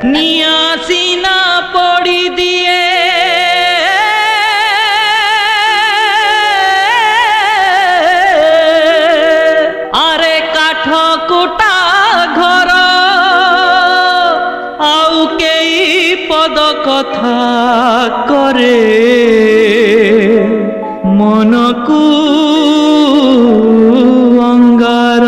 নিয়া সিনা পড়ি দিয়ে আরে কাঠ কুটা ঘর আউ কেই পদ কথা করে মনকু অঙ্গার।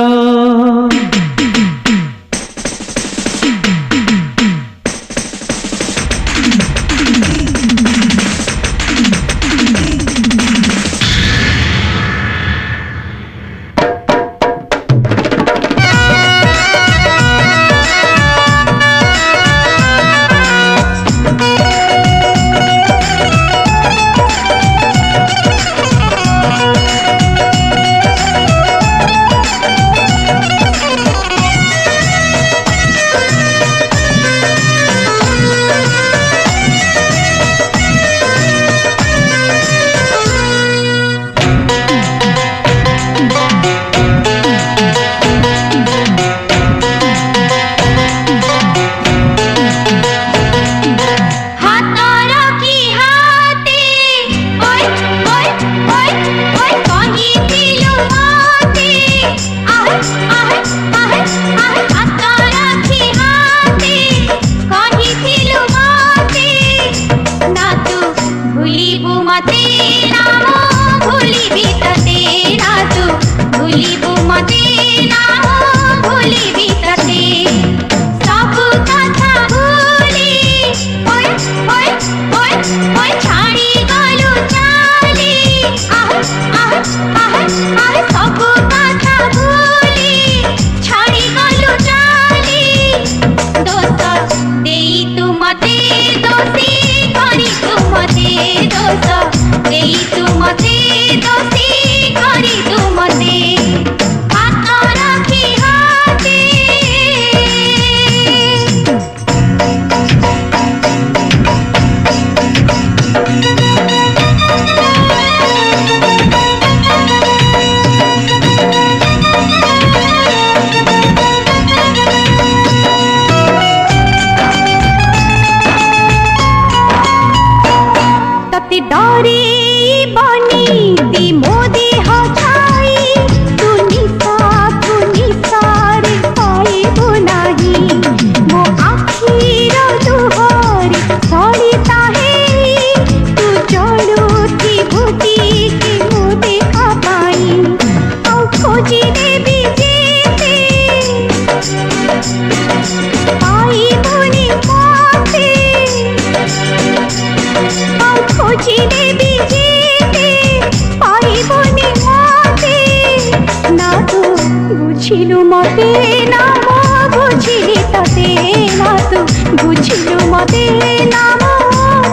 বুঝিলু মতে নাম বুঝিলি ততে না তু বুঝিলু মতে নাম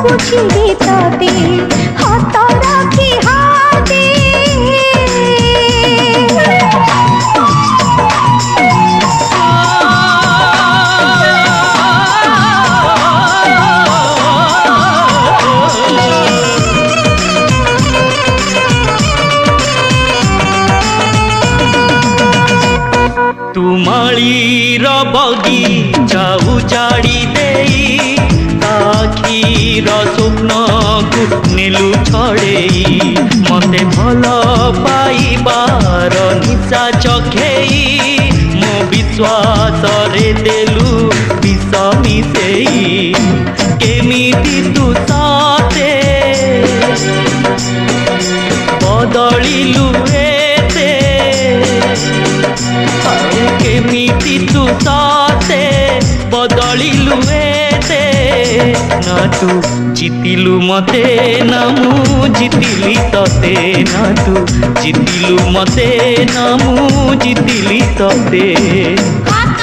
বুঝিলি ততে হাত রাখি হাতে तुमाळीर बगीचा उजाड़ी देई आखिर स्वप्न को नेलु छड़ेई मते भल पाइबार निशा चखेई मो विश्वास रे देलु विष मिसेई केमिति तू साथे बदलिलु केमिति तू साथे बदलिलु एते ना तू जितिलु मते ना मु जितिली तते ना तू जितिलु मते ना मु जितिली तते हाथ